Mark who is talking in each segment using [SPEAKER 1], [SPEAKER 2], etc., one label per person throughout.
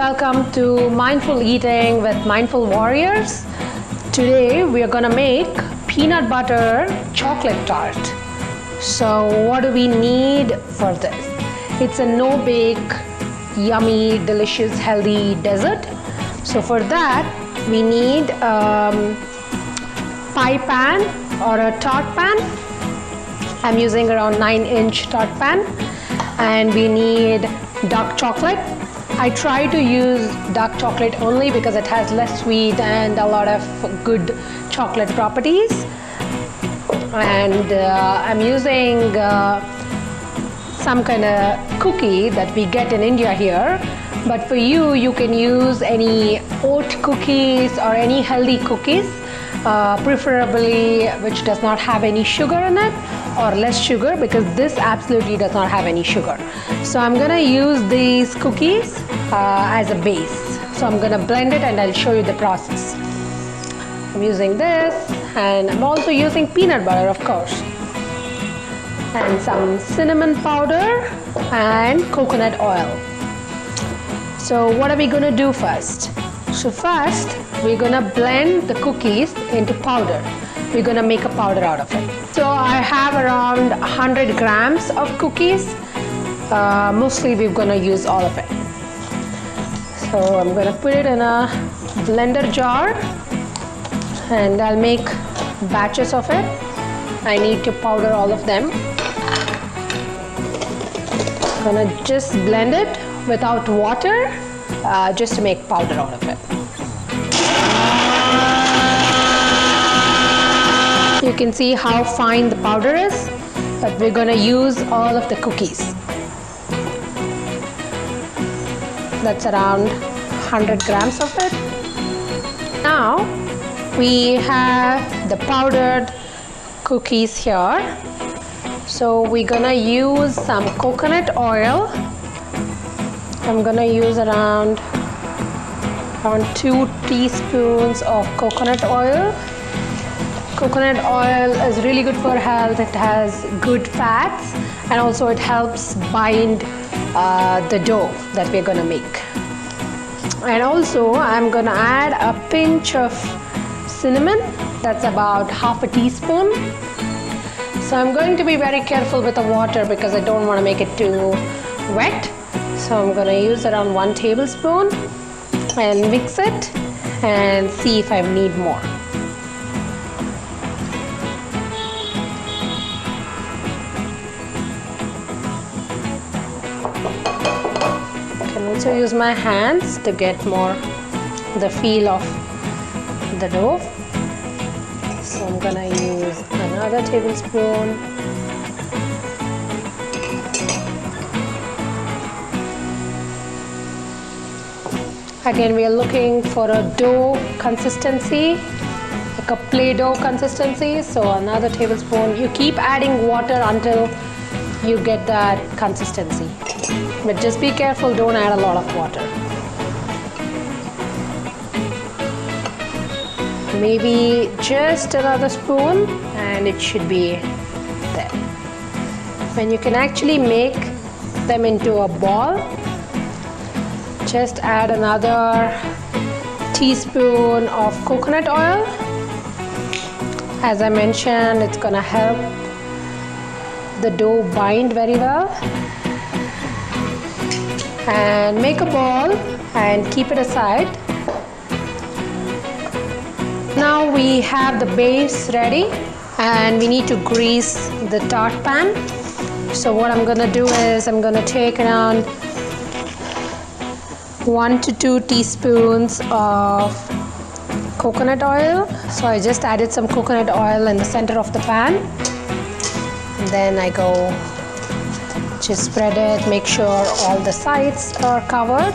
[SPEAKER 1] Welcome to Mindful Eating with Mindful Warriors. Today we are going to make peanut butter chocolate tart. So what do we need for this? It's a no-bake, yummy, delicious, healthy dessert. So for that we need pie pan or a tart pan. I'm using around 9-inch tart pan, and we need dark chocolate. I try to use dark chocolate only because it has less sweet and a lot of good chocolate properties. And I'm using some kind of cookie that we get in India here. But for you, you can use any oat cookies or any healthy cookies, preferably which does not have any sugar in it or less sugar, because this absolutely does not have any sugar. So I'm gonna use these cookies as a base. So I'm gonna blend it and I'll show you the process. I'm using this, and I'm also using peanut butter, of course, and some cinnamon powder and coconut oil. So what are we gonna do first? So first we're gonna blend the cookies into powder. We're gonna make a powder out of it. So I have around 100 grams of cookies. Mostly we're gonna use all of it. So I'm gonna put it in a blender jar and I'll make batches of it. I need to powder all of them. I'm gonna just blend it without water, just to make powder out of it. You can see how fine the powder is, but we're gonna use all of the cookies. That's around 100 grams of it. Now we have the powdered cookies here. So we're gonna use some coconut oil. I'm gonna use around 2 teaspoons of coconut oil. Coconut oil is really good for health. It has good fats, and also it helps bind the dough that we're gonna make. And also I'm gonna add a pinch of cinnamon. That's about half a teaspoon. So I'm going to be very careful with the water because I don't want to make it too wet. So I'm gonna use around 1 tablespoon and mix it and see if I need more. I can also use my hands to get more the feel of the dough. So I'm gonna use another tablespoon. Again, we are looking for a dough consistency, like a Play-Doh consistency. So another tablespoon. You keep adding water until you get that consistency. But just be careful, don't add a lot of water. Maybe just another spoon and it should be there. When you can actually make them into a ball, just add another teaspoon of coconut oil. As I mentioned, it's gonna help the dough bind very well. And make a ball and keep it aside. Now we have the base ready and we need to grease the tart pan. So what I'm gonna do is I'm gonna take around 1 to 2 teaspoons of coconut oil. So I just added some coconut oil in the center of the pan. And then I go just spread it, make sure all the sides are covered.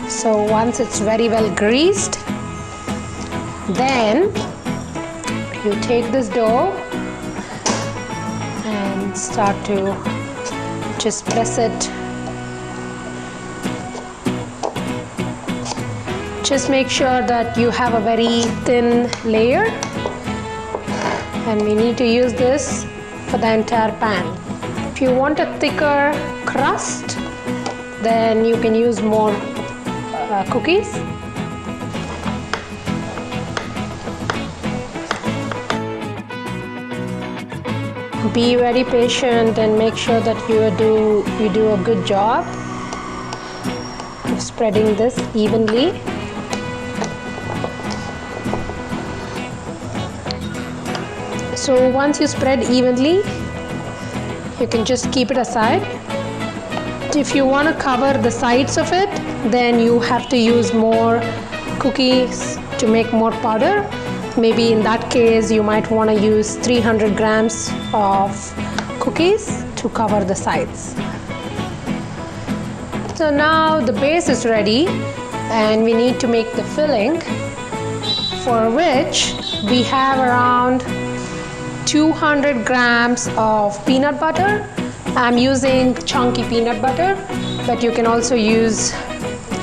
[SPEAKER 1] So once it's very well greased, then you take this dough and start to just press it. Just make sure that you have a very thin layer, and we need to use this for the entire pan. If you want a thicker crust, then you can use more cookies. Be very patient and make sure that you do a good job of spreading this evenly. So once you spread evenly, you can just keep it aside. If you want to cover the sides of it, then you have to use more cookies to make more powder. Maybe in that case you might want to use 300 grams of cookies to cover the sides. So now the base is ready and we need to make the filling, for which we have around 200 grams of peanut butter. I'm using chunky peanut butter, but you can also use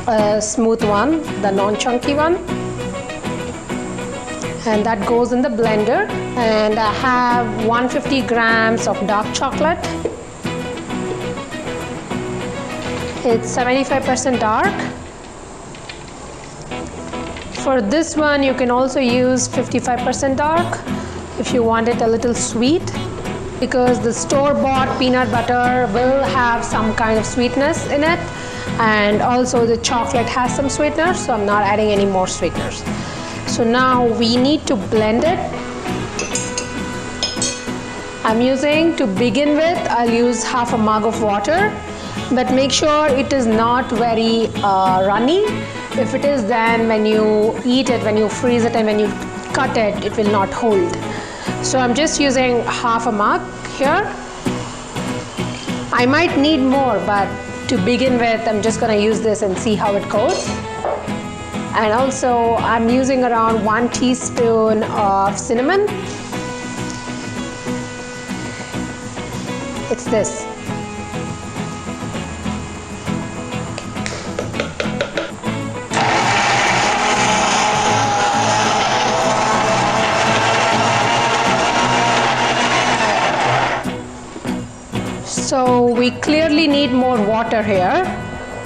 [SPEAKER 1] a smooth one, the non-chunky one. And that goes in the blender. And I have 150 grams of dark chocolate. It's 75% dark. For this one you can also use 55% dark if you want it a little sweet, because the store-bought peanut butter will have some kind of sweetness in it, and also the chocolate has some sweetener, so I'm not adding any more sweeteners. So now we need to blend it. To begin with, I'll use half a mug of water, but make sure it is not very runny. If it is, then when you eat it, when you freeze it and when you cut it, it will not hold. So I'm just using half a mug here. I might need more, but to begin with, I'm just going to use this and see how it goes. And also I'm using around 1 teaspoon of cinnamon. It's this. So we clearly need more water here.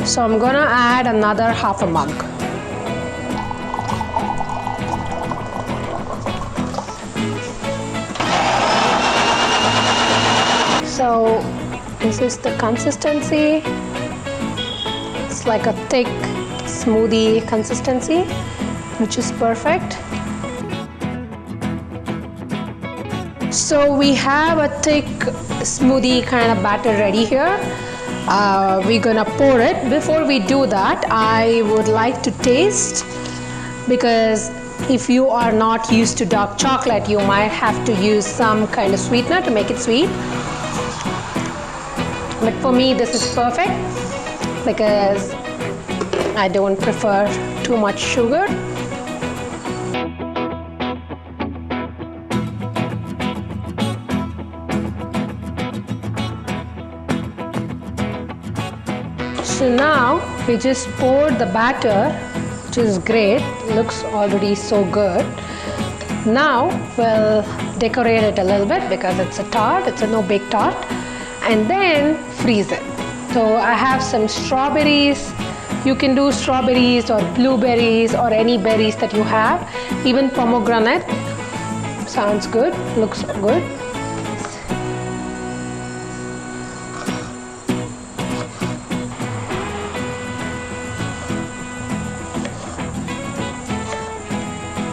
[SPEAKER 1] So I'm gonna add another half a mug. So this is the consistency. It's like a thick smoothie consistency, which is perfect. So we have a thick smoothie kind of batter ready here. We're gonna pour it. Before we do that, I would like to taste, because if you are not used to dark chocolate, you might have to use some kind of sweetener to make it sweet. But for me, this is perfect because I don't prefer too much sugar. So now we just pour the batter, which is great, looks already so good. Now we'll decorate it a little bit because it's a tart, it's a no-bake tart, and then freeze it. So I have some strawberries. You can do strawberries or blueberries or any berries that you have. Even pomegranate sounds good, looks good.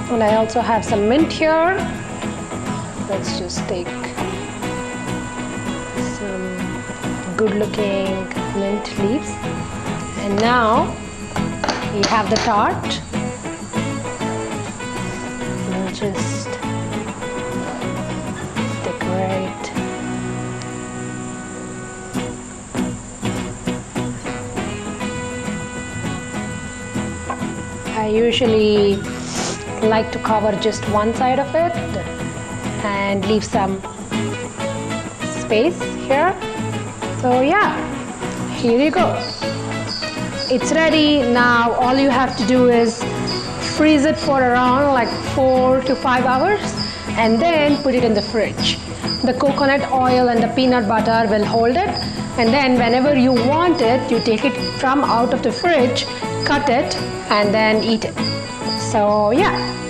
[SPEAKER 1] And I also have some mint here. Let's just take some good looking mint leaves. And now we have the tart. We'll just decorate. I usually like to cover just one side of it and leave some space here. So yeah, here you go. It's ready. Now all you have to do is freeze it for around like 4 to 5 hours and then put it in the fridge. the coconut oil and the peanut butter will hold it, and then whenever you want it, you take it from out of the fridge, cut it, and then eat it. So yeah.